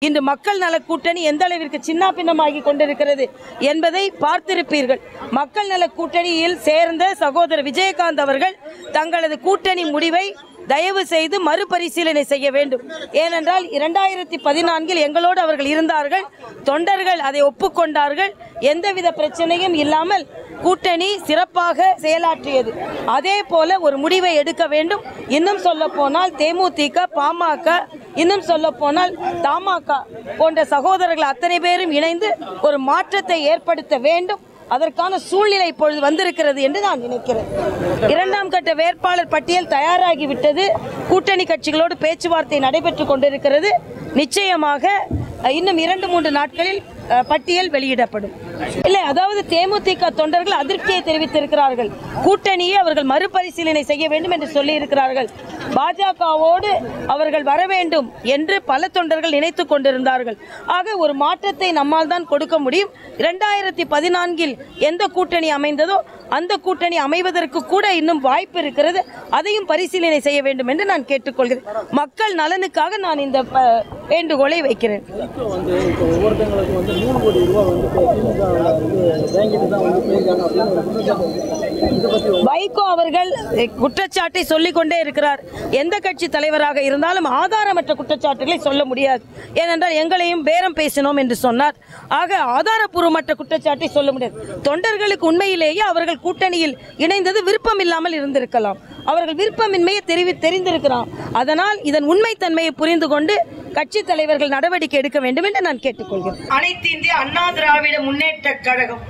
இன்று மக்கள் நல கூட்டணி எந்த அளவிற்கு சின்ன பின்னமாகி கொண்டிருக்கிறது என்பதை பார்த்திருப்பீர்கள். மக்கள் நல கூட்டணியில் சேர்ந்த சகோதரர் விஜயகாந்த் அவர்கள் தங்களது கூட்டணி முடிவை தயவு செய்து மறுபரிசீலனை செய்ய வேண்டும். ஏனென்றால் 2014 எங்களோடு அவர்கள் இருந்தார்கள், தொண்டர்கள் அதை ஒப்புக்கொண்டார்கள், எந்தவித பிரச்சனையும் இல்லாமல் கூட்டணி சிறப்பாக செயலாற்றியது. அதே போல ஒரு முடிவை எடுக்க வேண்டும். இன்னும் சொல்ல போனால் தேமுதிக, பாமக, இன்னும் சொல்ல போனால் தமாக போன்ற சகோதரர்கள் அத்தனை பேரும் இணைந்து ஒரு மாற்றத்தை ஏற்படுத்த வேண்டும். அதற்கான சூழ்நிலை இப்பொழுது வந்திருக்கிறது என்று நான் நினைக்கிறேன். 2ஆம் கட்ட வேட்பாளர் பட்டியல் தயாராகிவிட்டது. கூட்டணி கட்சிகளோடு பேச்சுவார்த்தை நடைபெற்றுக் கொண்டிருக்கிறது. நிச்சயமாக இன்னும் 2-3 நாட்களில் பட்டியல் வெளியிடப்படும். இல்லை, அதாவது தேமுதிக தொண்டர்கள் அதிருப்தியை தெரிவித்திருக்கிறார்கள். கூட்டணியை அவர்கள் மறுபரிசீலனை செய்ய வேண்டும் என்று சொல்லி இருக்கிறார்கள். பாஜகவோடு அவர்கள் வர வேண்டும் என்று பல தொண்டர்கள் நினைத்துக் கொண்டிருந்தார்கள். ஆக ஒரு மாற்றத்தை நம்மால் தான் கொடுக்க முடியும். 2014 எந்த கூட்டணி அமைந்ததோ அந்த கூட்டணி அமைவதற்கு கூட இன்னும் வாய்ப்பு இருக்கிறது. அதையும் பரிசீலனை செய்ய வேண்டும் என்று நான் கேட்டுக்கொள்கிறேன். மக்கள் நலனுக்காக நான் இந்த வேண்டுகோளை வைக்கிறேன். வைகோ அவர்கள் குற்றச்சாட்டை சொல்லிக் கொண்டே இருக்கிறார். எந்த கட்சி தலைவராக இருந்தாலும் ஆதாரமற்ற குற்றச்சாட்டுகளை சொல்ல முடியாது. ஏனென்றால் எங்களையும் பேரம் பேசினோம் என்று சொன்னார். ஆக ஆதாரப்பூர்வமற்ற குற்றச்சாட்டை சொல்ல முடியாது. தொண்டர்களுக்கு உண்மையிலேயே அவர்கள் கூட்டணியில் இணைந்தது விருப்பம் இல்லாமல் இருந்திருக்கலாம். அவர்கள் விருப்பமின்மையை தெரிந்திருக்கிறார். அதனால் இதன் உண்மைத்தன்மையை புரிந்து கொண்டு கட்சி தலைவர்கள் நடவடிக்கை எடுக்க வேண்டும் என்று நான் கேட்டுக்கொள்கிறேன். அனைத்து இந்திய அண்ணா திராவிட முன்னேற்ற கழகம்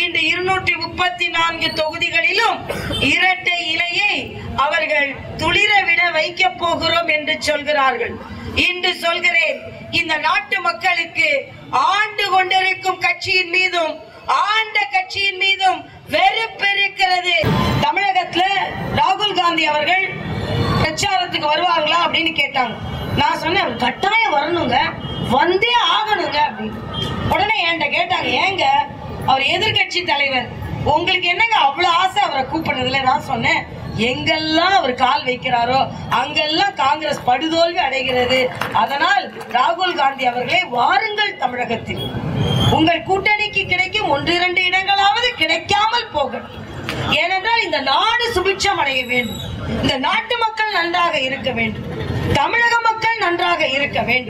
இன்று 234 தொகுதிகளிலும் இரட்டை இலையை அவர்கள் துளிரவிட வைக்க போகிறோம் என்று சொல்கிறார்கள். இன்று சொல்கிறேன், இந்த நாட்டு மக்களுக்கு ஆண்டு கொண்டிருக்கும் கட்சியின் மீதும் ஆண்ட கட்சியின் மீதும் வெறுப்பு இருக்கிறது. தமிழகத்துல ராகுல் காந்தி அவர்கள் பிரச்சாரத்துக்கு வருவாங்களா அப்படின்னு கேட்டாங்க. நான் சொன்னேன், கட்டாயம் வரணுங்க, வந்தே ஆகணுங்க அப்படின்னு. உடனே என்கிட்ட கேட்டாங்க, ஏங்க அவர் எதிர்கட்சி தலைவர், உங்களுக்கு என்னங்க அவ்வளவு ஆசை அவரை கூப்பிடுறதுல? நான் சொன்னேன், எங்கெல்லாம் அவர் கால் வைக்கிறாரோ அங்கெல்லாம் காங்கிரஸ் படுதோல்வி அடைகிறது. அதனால் ராகுல் காந்தி அவர்களே, வாருங்கள் தமிழகத்தில். உங்கள் கூட்டணிக்கு கிடைக்கும் 1-2 இடங்களாவது கிடைக்காமல் போகும். ஏனென்றால் இந்த நாடு சுபிட்சம் அடைய வேண்டும், இந்த நாட்டு மக்கள் நன்றாக இருக்க வேண்டும், தமிழக மக்கள் நன்றாக இருக்க வேண்டும்.